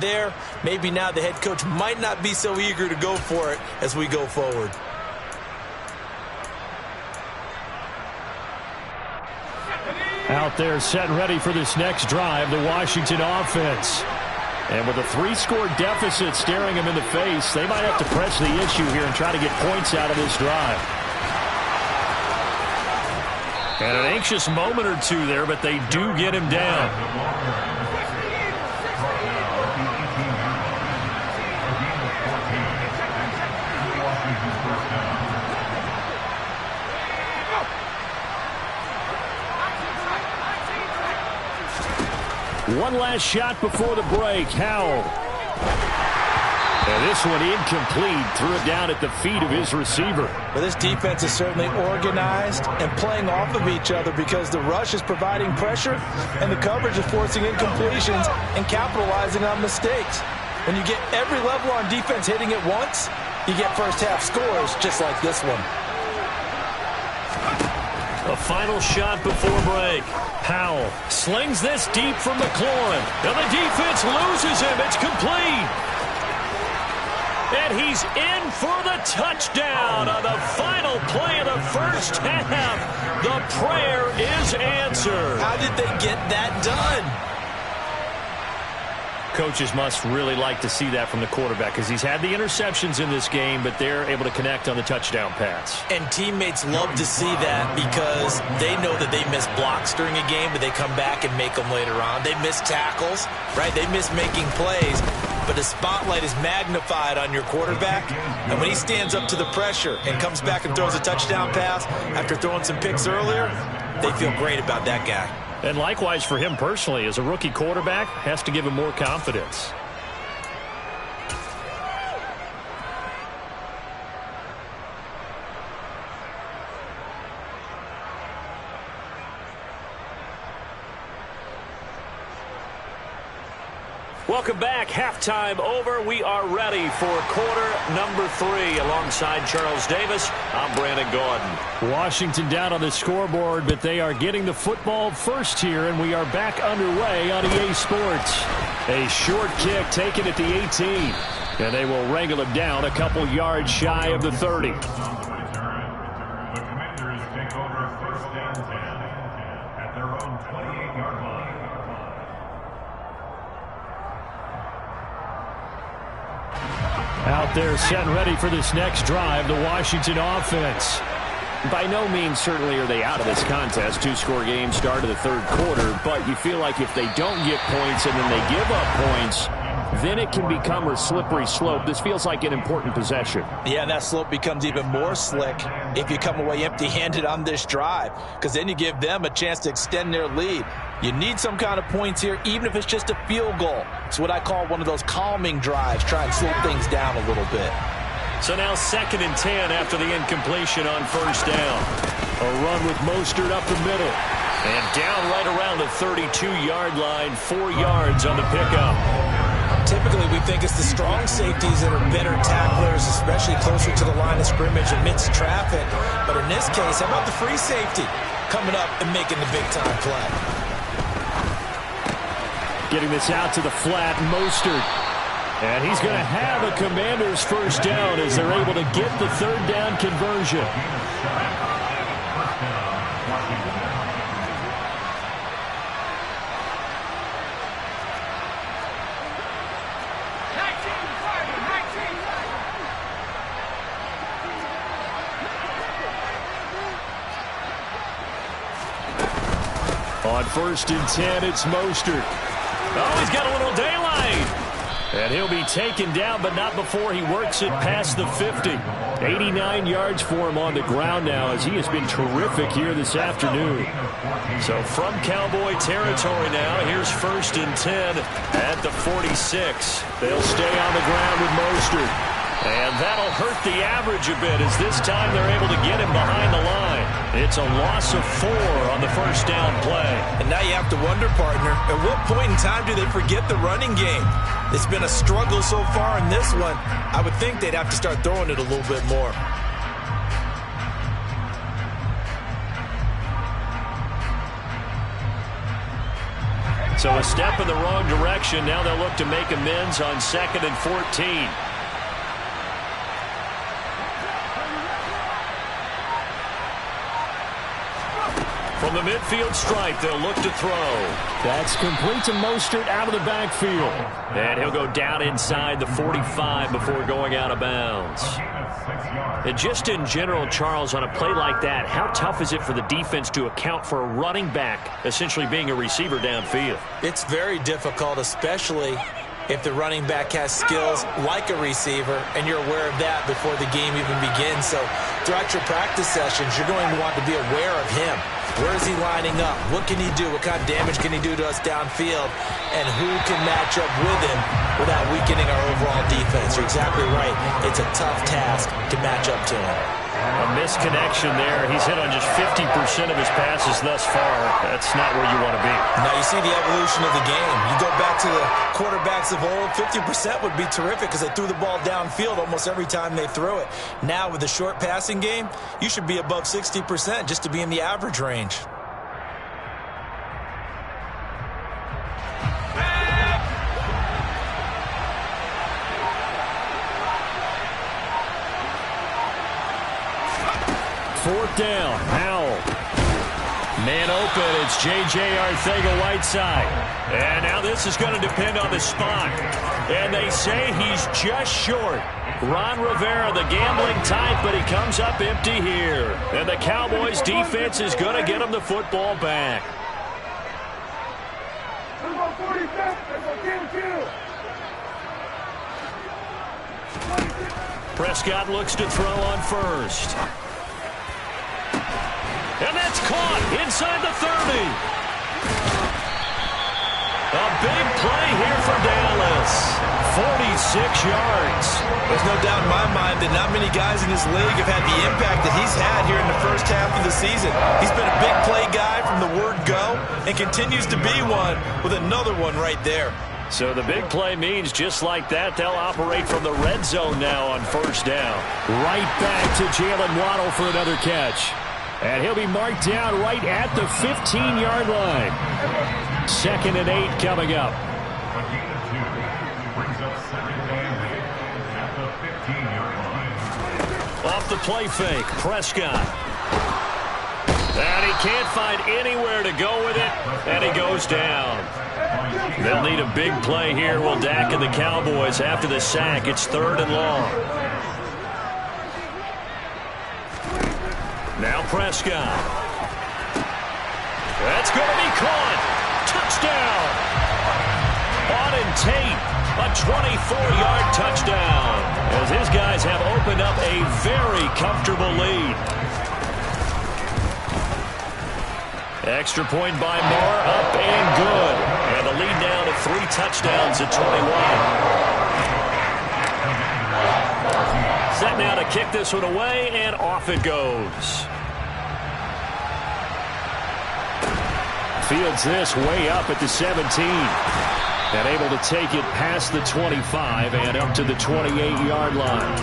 there, maybe now the head coach might not be so eager to go for it as we go forward. Out there set and ready for this next drive, the Washington offense. And with a 3-score deficit staring them in the face, they might have to press the issue here and try to get points out of this drive. And an anxious moment or two there, but they do get him down. One last shot before the break. Howell. And this one incomplete. Threw it down at the feet of his receiver. Well, this defense is certainly organized and playing off of each other because the rush is providing pressure and the coverage is forcing incompletions and capitalizing on mistakes. When you get every level on defense hitting it once, you get first half scores just like this one. A final shot before break. Howell slings this deep from McLaurin. And the defense loses him. It's complete. And he's in for the touchdown on the final play of the first half. The prayer is answered. How did they get that done? Coaches must really like to see that from the quarterback because he's had the interceptions in this game, but they're able to connect on the touchdown pass. And teammates love to see that because they know that they miss blocks during a game, but they come back and make them later on. They miss tackles, right? They miss making plays, but the spotlight is magnified on your quarterback. And when he stands up to the pressure and comes back and throws a touchdown pass after throwing some picks earlier, they feel great about that guy. And likewise for him personally, as a rookie quarterback, has to give him more confidence. Welcome back. Halftime over. We are ready for quarter number 3. Alongside Charles Davis, I'm Brandon Gaudin. Washington down on the scoreboard, but they are getting the football first here, and we are back underway on EA Sports. A short kick taken at the 18, and they will wrangle him down a couple yards shy of the 30. Out there set and ready for this next drive, the Washington offense. By no means certainly are they out of this contest. 2-score game start of the third quarter, but you feel like if they don't get points and then they give up points, then it can become a slippery slope. This feels like an important possession. Yeah, and that slope becomes even more slick if you come away empty-handed on this drive, because then you give them a chance to extend their lead. You need some kind of points here, even if it's just a field goal. It's what I call one of those calming drives, try and slow things down a little bit. So now 2nd and 10 after the incompletion on first down. A run with Mostert up the middle. And down right around the 32-yard line, 4 yards on the pickup. Typically, we think it's the strong safeties that are better tacklers, especially closer to the line of scrimmage amidst traffic. But in this case, how about the free safety coming up and making the big-time play? Getting this out to the flat, Mostert. And he's going to have a Commander's first down as they're able to get the third down conversion. On 1st and 10, it's Mostert. Oh, he's got a little daylight. And he'll be taken down, but not before he works it past the 50. 89 yards for him on the ground now, as he has been terrific here this afternoon. So from Cowboy territory now, here's 1st and 10 at the 46. They'll stay on the ground with Mostert. And that'll hurt the average a bit, as this time they're able to get him behind the line. It's a loss of 4 on the first down play. And now you have to wonder, partner, at what point in time do they forget the running game? It's been a struggle so far in this one. I would think they'd have to start throwing it a little bit more. So a step in the wrong direction. Now they'll look to make amends on 2nd and 14. From the midfield stripe, they'll look to throw. That's complete to Mostert out of the backfield. And he'll go down inside the 45 before going out of bounds. And just in general, Charles, on a play like that, how tough is it for the defense to account for a running back essentially being a receiver downfield? It's very difficult, especially if the running back has skills like a receiver, and you're aware of that before the game even begins. So throughout your practice sessions, you're going to want to be aware of him. Where is he lining up? What can he do? What kind of damage can he do to us downfield? And who can match up with him without weakening our overall defense? You're exactly right. It's a tough task to match up to him. A misconnection there. He's hit on just 50% of his passes thus far. That's not where you want to be. Now you see the evolution of the game. You go back to the quarterbacks of old, 50% would be terrific because they threw the ball downfield almost every time they threw it. Now with the short passing game, you should be above 60% just to be in the average range. Fourth down, Howell. Man open, it's J.J. Arcega-Whiteside. And now this is going to depend on the spot. And they say he's just short. Ron Rivera, the gambling type, but he comes up empty here. And the Cowboys defense is going to get him the football back. Prescott looks to throw on first. And that's caught inside the 30. A big play here for Dallas. 46 yards. There's no doubt in my mind that not many guys in this league have had the impact that he's had here in the first half of the season. He's been a big play guy from the word go and continues to be one with another one right there. So the big play means just like that, they'll operate from the red zone now on first down. Right back to Jalen Waddle for another catch. And he'll be marked down right at the 15-yard line. 2nd and 8 coming up. Off the play fake, Prescott. And he can't find anywhere to go with it, and he goes down. They'll need a big play here, will Dak and the Cowboys after the sack. It's 3rd and long. Now Prescott. That's going to be caught. Touchdown. Auden Tate, a 24-yard touchdown. As his guys have opened up a very comfortable lead. Extra point by Moore, up and good. And the lead down to 3 touchdowns at 21. Set now to kick this one away, and off it goes. Fields this way up at the 17. And able to take it past the 25 and up to the 28-yard line.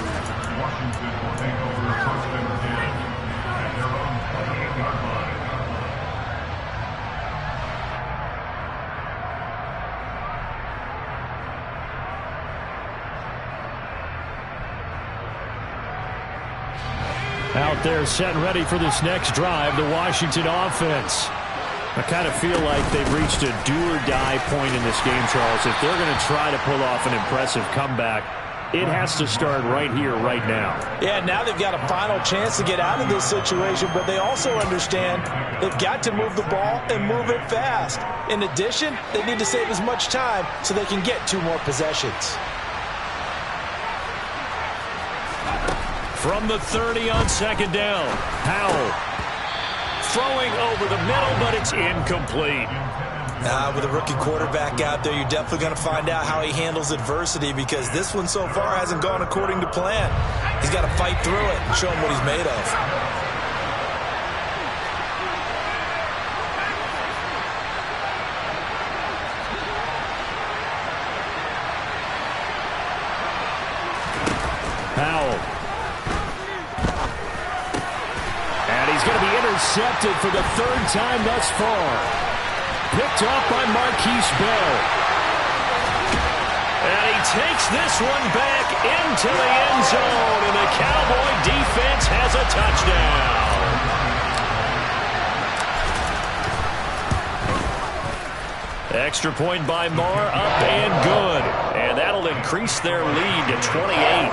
Out there set and ready for this next drive, the Washington offense. I kind of feel like they've reached a do-or-die point in this game, Charles. If they're going to try to pull off an impressive comeback, it has to start right here, right now. Yeah, now they've got a final chance to get out of this situation, but they also understand they've got to move the ball and move it fast. In addition, they need to save as much time so they can get 2 more possessions. From the 30 on 2nd down, Howell. Throwing over the middle, but it's incomplete. With a rookie quarterback out there, you're definitely going to find out how he handles adversity, because this one so far hasn't gone according to plan. He's got to fight through it and show him what he's made of. Howell. And he's going to be intercepted for the 3rd time thus far. picked off by Marquise Bell. And he takes this one back into the end zone, and the Cowboy defense has a touchdown. Extra point by Marr, up and good. And that'll increase their lead to 28.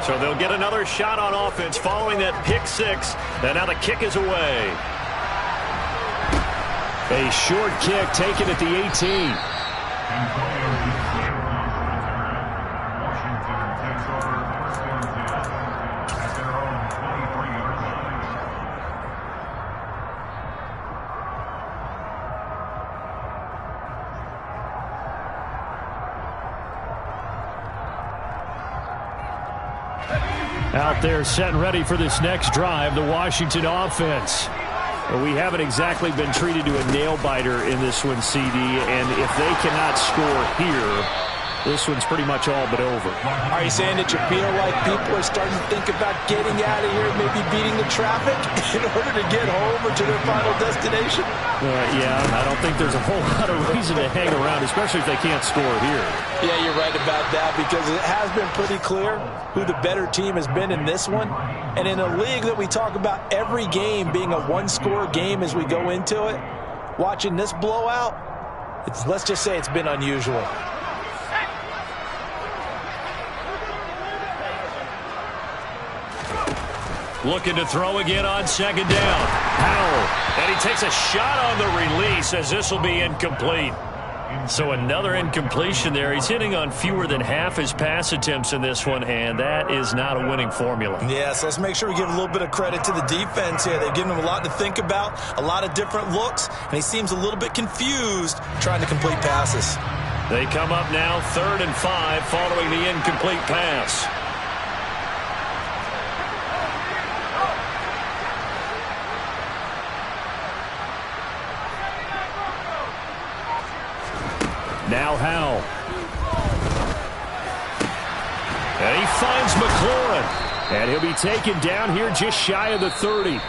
So they'll get another shot on offense following that pick six. And now the kick is away. A short kick taken at the 18. Out there set and ready for this next drive, the Washington offense. We haven't exactly been treated to a nail-biter in this one, CD, and if they cannot score here, this one's pretty much all but over. Are you saying that you feel like people are starting to think about getting out of here, maybe beating the traffic in order to get home or to their final destination? Yeah, I don't think there's a whole lot of reason to hang around, especially if they can't score here. Yeah, you're right about that, because it has been pretty clear who the better team has been in this one. And in a league that we talk about every game being a one-score game as we go into it, watching this blowout, let's just say it's been unusual. Looking to throw again on second down. Howell. And he takes a shot on the release as this will be incomplete. So another incompletion there. He's hitting on fewer than half his pass attempts in this one, and that is not a winning formula. Yeah, so let's make sure we give a little bit of credit to the defense here. They've given him a lot to think about, a lot of different looks, and he seems a little bit confused trying to complete passes. They come up now 3rd and 5 following the incomplete pass. Now Howell. And he finds McLaurin. And he'll be taken down here just shy of the 30.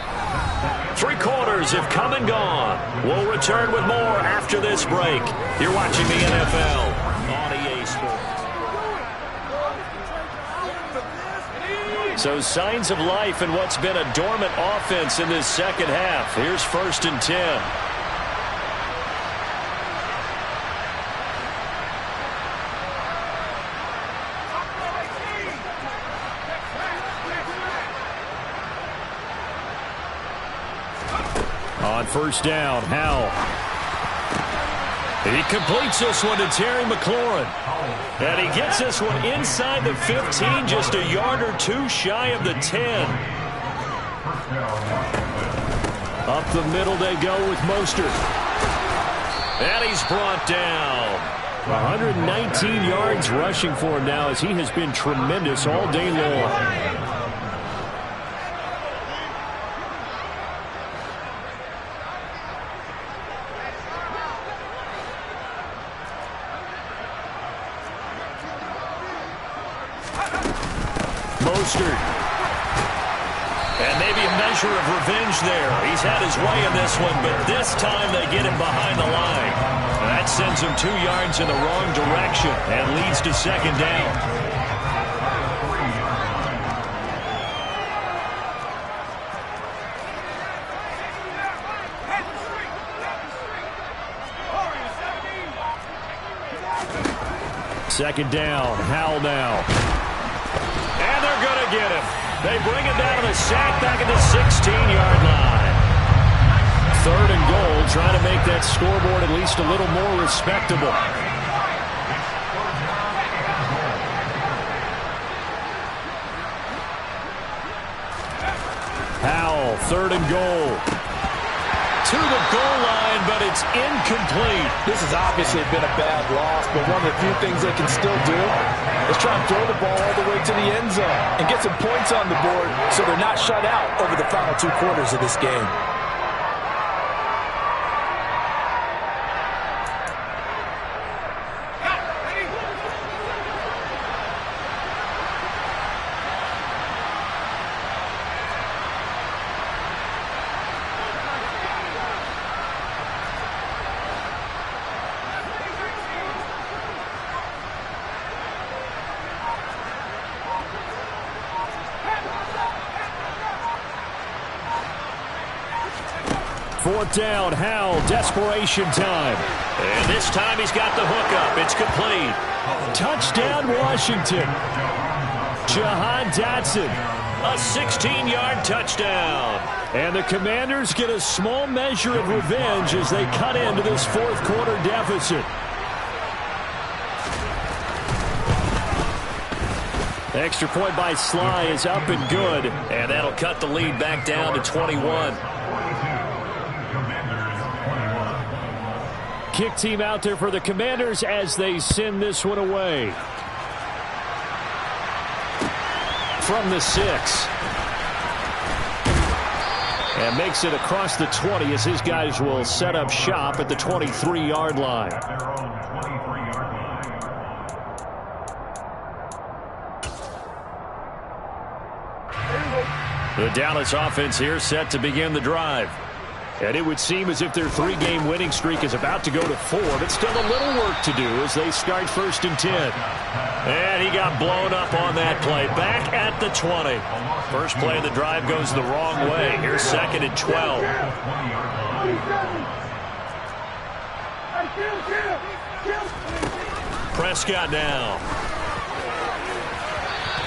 3 quarters have come and gone. We'll return with more after this break. You're watching the NFL on EA Sports. So signs of life in what's been a dormant offense in this second half. Here's 1st and 10. On 1st down, Howell. He completes this one to Terry McLaurin. And he gets this one inside the 15, just a yard or 2 shy of the 10. Up the middle they go with Mostert. And he's brought down. 119 yards rushing for him now, as he has been tremendous all day long. Mostert. And maybe a measure of revenge there. He's had his way in this one, but this time they get him behind the line. And that sends him 2 yards in the wrong direction and leads to 2nd down. Second down, Howell now. And they're going to get him. They bring it down to the sack back at the 16-yard line. 3rd and goal, trying to make that scoreboard at least a little more respectable. Howell, 3rd and goal. To the goal line, but it's incomplete. This has obviously been a bad loss, but one of the few things they can still do is try and throw the ball all the way to the end zone and get some points on the board so they're not shut out over the final 2 quarters of this game. 4th down. Howell, desperation time. And this time he's got the hookup. It's complete. Touchdown, Washington. Jahan Dotson, a 16-yard touchdown. And the Commanders get a small measure of revenge as they cut into this 4th quarter deficit. Extra point by Sly is up and good. And that'll cut the lead back down to 21. Kick team out there for the Commanders as they send this one away. From the 6. And makes it across the 20 as his guys will set up shop at the 23-yard line. The Dallas offense here set to begin the drive. And it would seem as if their 3-game winning streak is about to go to 4, but still a little work to do as they start 1st and 10. And he got blown up on that play. Back at the 20. First play of the drive goes the wrong way. Here's 2nd and 12. Prescott now.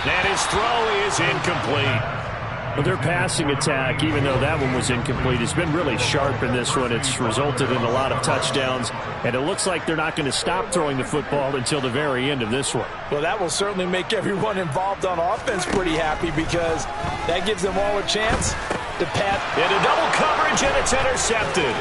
And his throw is incomplete. But their passing attack, even though that one was incomplete, has been really sharp in this one. It's resulted in a lot of touchdowns, and it looks like they're not going to stop throwing the football until the very end of this one. Well, that will certainly make everyone involved on offense pretty happy because that gives them all a chance to pat. Into double coverage, and it's intercepted.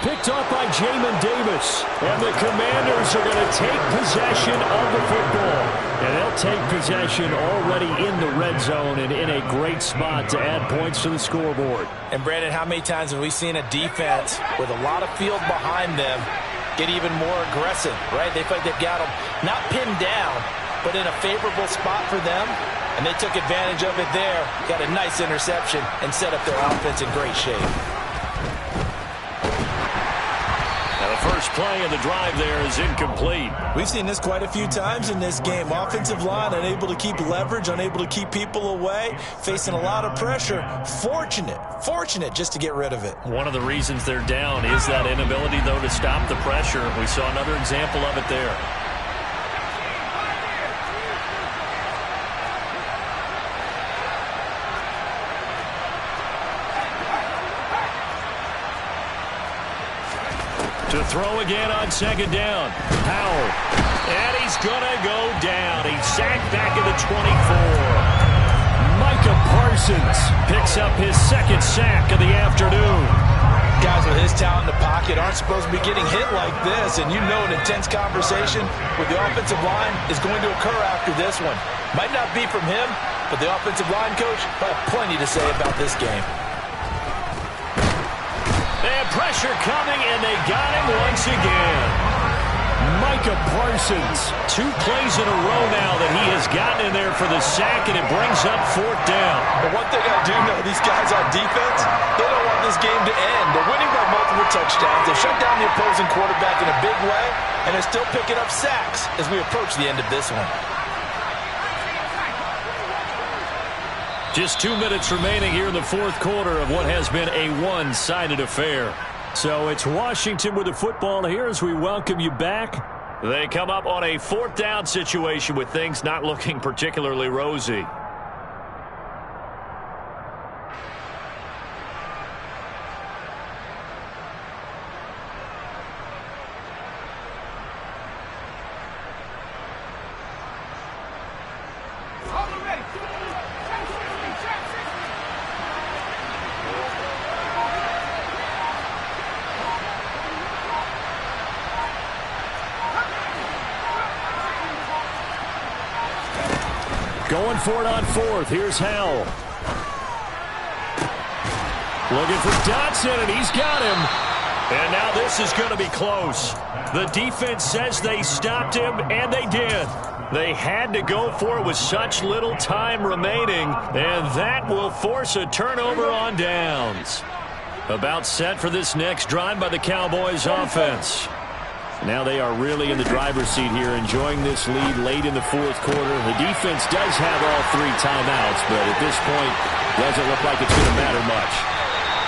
Picked off by Jamin Davis, and the Commanders are going to take possession of the football. And they'll take possession already in the red zone and in a great spot to add points to the scoreboard. And, Brandon, how many times have we seen a defense with a lot of field behind them get even more aggressive, right? They feel like they've got them not pinned down, but in a favorable spot for them, and they took advantage of it there, got a nice interception, and set up their offense in great shape. First play of the drive there is incomplete. We've seen this quite a few times in this game. Offensive line unable to keep leverage, unable to keep people away, facing a lot of pressure. Fortunate just to get rid of it. One of the reasons they're down is that inability, though, to stop the pressure. We saw another example of it there. To throw again on 2nd down. Howell. And he's going to go down. He's sacked back at the 24. Micah Parsons picks up his 2nd sack of the afternoon. Guys with his talent in the pocket aren't supposed to be getting hit like this, and you know an intense conversation with the offensive line is going to occur after this one. Might not be from him, but the offensive line coach will have plenty to say about this game. They have pressure coming, and they got him once again. Micah Parsons, 2 plays in a row now that he has gotten in there for the sack, and it brings up 4th down. But one thing I do know, these guys on defense, they don't want this game to end. They're winning by multiple touchdowns. They shut down the opposing quarterback in a big way, and they're still picking up sacks as we approach the end of this one. Just 2 minutes remaining here in the 4th quarter of what has been a one-sided affair. So it's Washington with the football here as we welcome you back. They come up on a 4th down situation with things not looking particularly rosy. Going for it on 4th. Here's Howell. Looking for Dotson, and he's got him. And now this is going to be close. The defense says they stopped him, and they did. They had to go for it with such little time remaining, and that will force a turnover on downs. About set for this next drive by the Cowboys offense. Now they are really in the driver's seat here, enjoying this lead late in the 4th quarter. The defense does have all 3 timeouts, but at this point, doesn't look like it's going to matter much.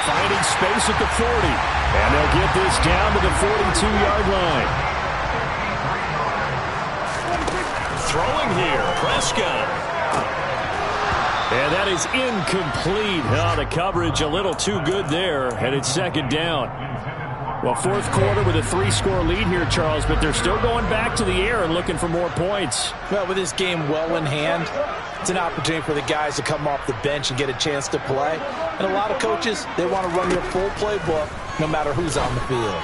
Finding space at the 40. And they'll get this down to the 42-yard line. Throwing here, Prescott. And that is incomplete. Oh, the coverage a little too good there, and it's second down. Well, fourth quarter with a 3-score lead here, Charles, but they're still going back to the air and looking for more points. Well, with this game well in hand, it's an opportunity for the guys to come off the bench and get a chance to play. And a lot of coaches, they want to run their full playbook no matter who's on the field.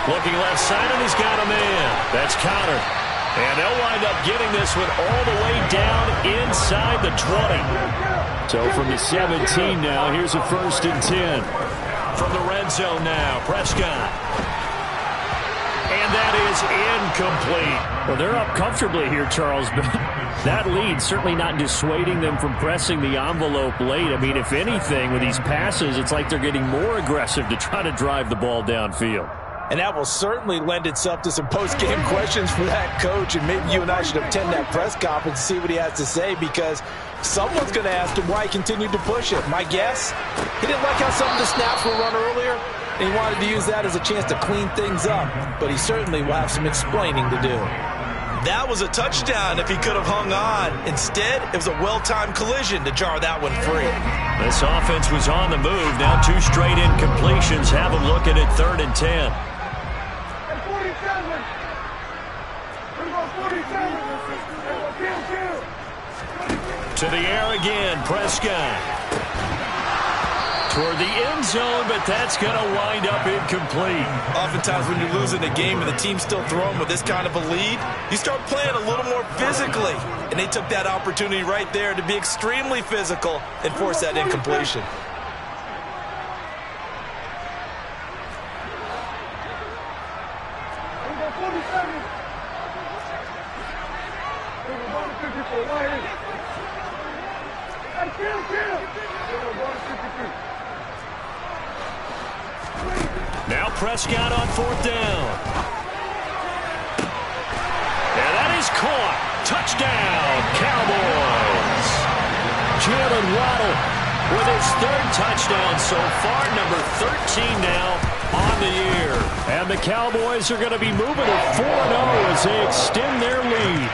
Looking left side, and he's got a man. That's Connor. And they'll wind up getting this one all the way down inside the 20. So from the 17 now, here's a 1st and 10. From the red zone now, Prescott. And that is incomplete. Well, they're up comfortably here, Charles, but that lead certainly not dissuading them from pressing the envelope late. I mean, if anything, with these passes, it's like they're getting more aggressive to try to drive the ball downfield. And that will certainly lend itself to some post-game questions for that coach. And maybe you and I should attend that press conference and see what he has to say, because someone's going to ask him why he continued to push it. My guess, he didn't like how some of the snaps were run earlier, and he wanted to use that as a chance to clean things up. But he certainly will have some explaining to do. That was a touchdown if he could have hung on. Instead, it was a well-timed collision to jar that one free. This offense was on the move. Now 2 straight incompletions have them looking at 3rd and 10. To the air again, Prescott. Toward the end zone, but that's going to wind up incomplete. Oftentimes when you're losing a game and the team's still throwing with this kind of a lead, you start playing a little more physically. And they took that opportunity right there to be extremely physical and force that incompletion. Now Prescott on 4th down. And that is caught. Touchdown, Cowboys. Jalen Waddle with his 3rd touchdown so far, number 13 now on the year. And the Cowboys are going to be moving to 4-0 as they extend their lead.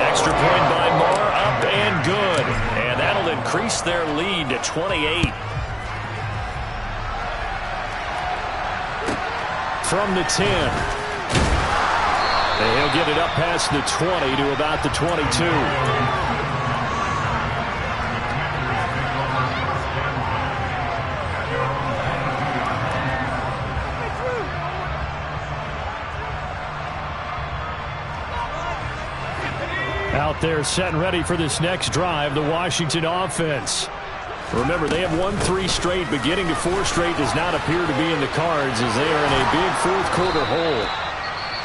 Extra point by Moore, up and good. And that'll increase their lead to 28. From the 10. And he'll get it up past the 20 to about the 22. Out there set and ready for this next drive, the Washington offense. Remember, they have won 3 straight, but getting to 4 straight does not appear to be in the cards as they are in a big fourth quarter hole.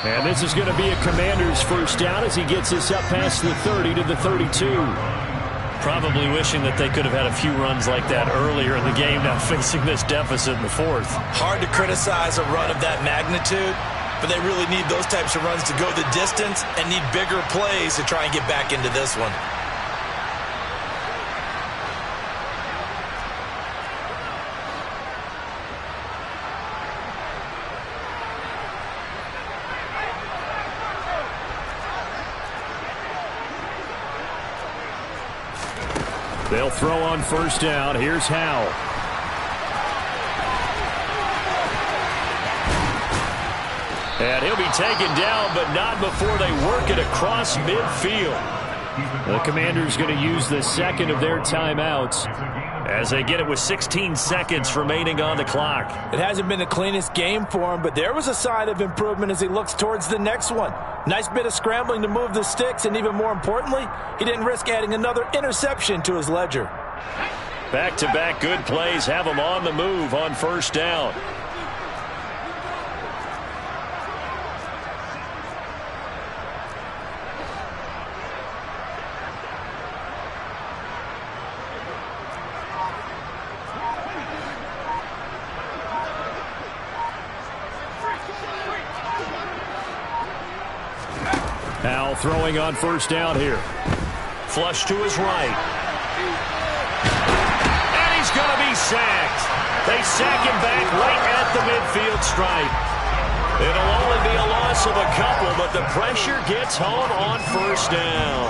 And this is going to be a Commander's first down as he gets this up past the 30 to the 32. Probably wishing that they could have had a few runs like that earlier in the game, now facing this deficit in the 4th. Hard to criticize a run of that magnitude, but they really need those types of runs to go the distance and need bigger plays to try and get back into this one. They'll throw on 1st down. Here's Howell. And he'll be taken down, but not before they work it across midfield. The Commanders going to use the 2nd of their timeouts as they get it with 16 seconds remaining on the clock. It hasn't been the cleanest game for him, but there was a sign of improvement as he looks towards the next one. Nice bit of scrambling to move the sticks, and even more importantly, he didn't risk adding another interception to his ledger. Back-to-back good plays have him on the move on 1st down. Howell throwing on 1st down here. Flush to his right. And he's going to be he's sacked. They sack him back right at the midfield stripe. It'll only be a loss of a couple, but the pressure gets home on first down.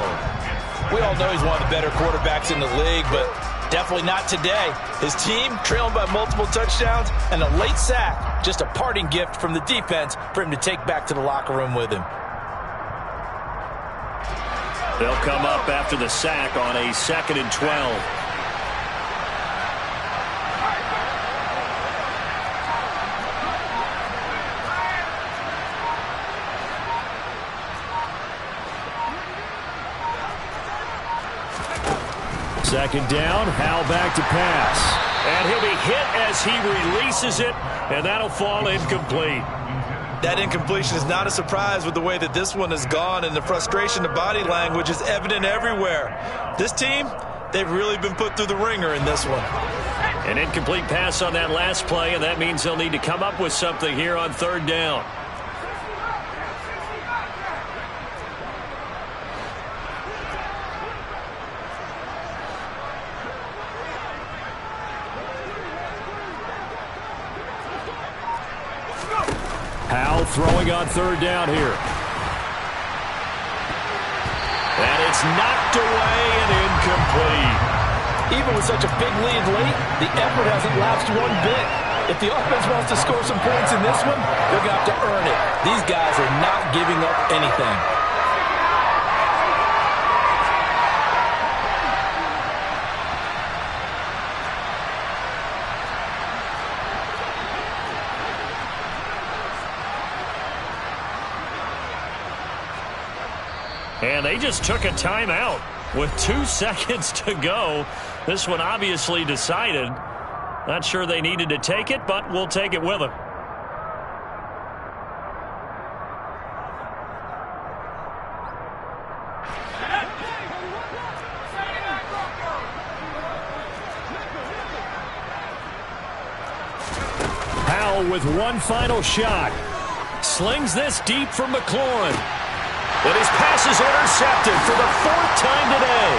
We all know he's one of the better quarterbacks in the league, but definitely not today. His team trailing by multiple touchdowns and a late sack. Just a parting gift from the defense for him to take back to the locker room with him. They'll come up after the sack on a 2nd and 12. Second down, Howell back to pass. And he'll be hit as he releases it, and that'll fall incomplete. That incompletion is not a surprise with the way that this one has gone, and the frustration, the body language is evident everywhere. This team, they've really been put through the ringer in this one. An incomplete pass on that last play, and that means they'll need to come up with something here on 3rd down. Howell throwing on 3rd down here. And it's knocked away and incomplete. Even with such a big lead late, the effort hasn't lapsed one bit. If the offense wants to score some points in this one, they're going to have to earn it. These guys are not giving up anything. And they just took a timeout with 2 seconds to go. This one obviously decided. Not sure they needed to take it, but we'll take it with them. Howell with one final shot. Slings this deep for McLaurin. But his pass is intercepted for the 4th time today.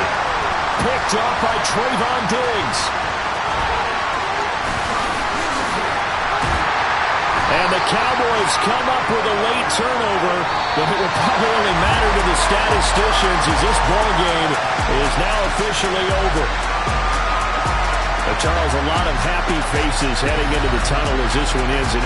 Picked off by Trayvon Diggs. And the Cowboys come up with a late turnover, but it will probably only matter to the statisticians as this ball game is now officially over. Charles, a lot of happy faces heading into the tunnel as this one ends. And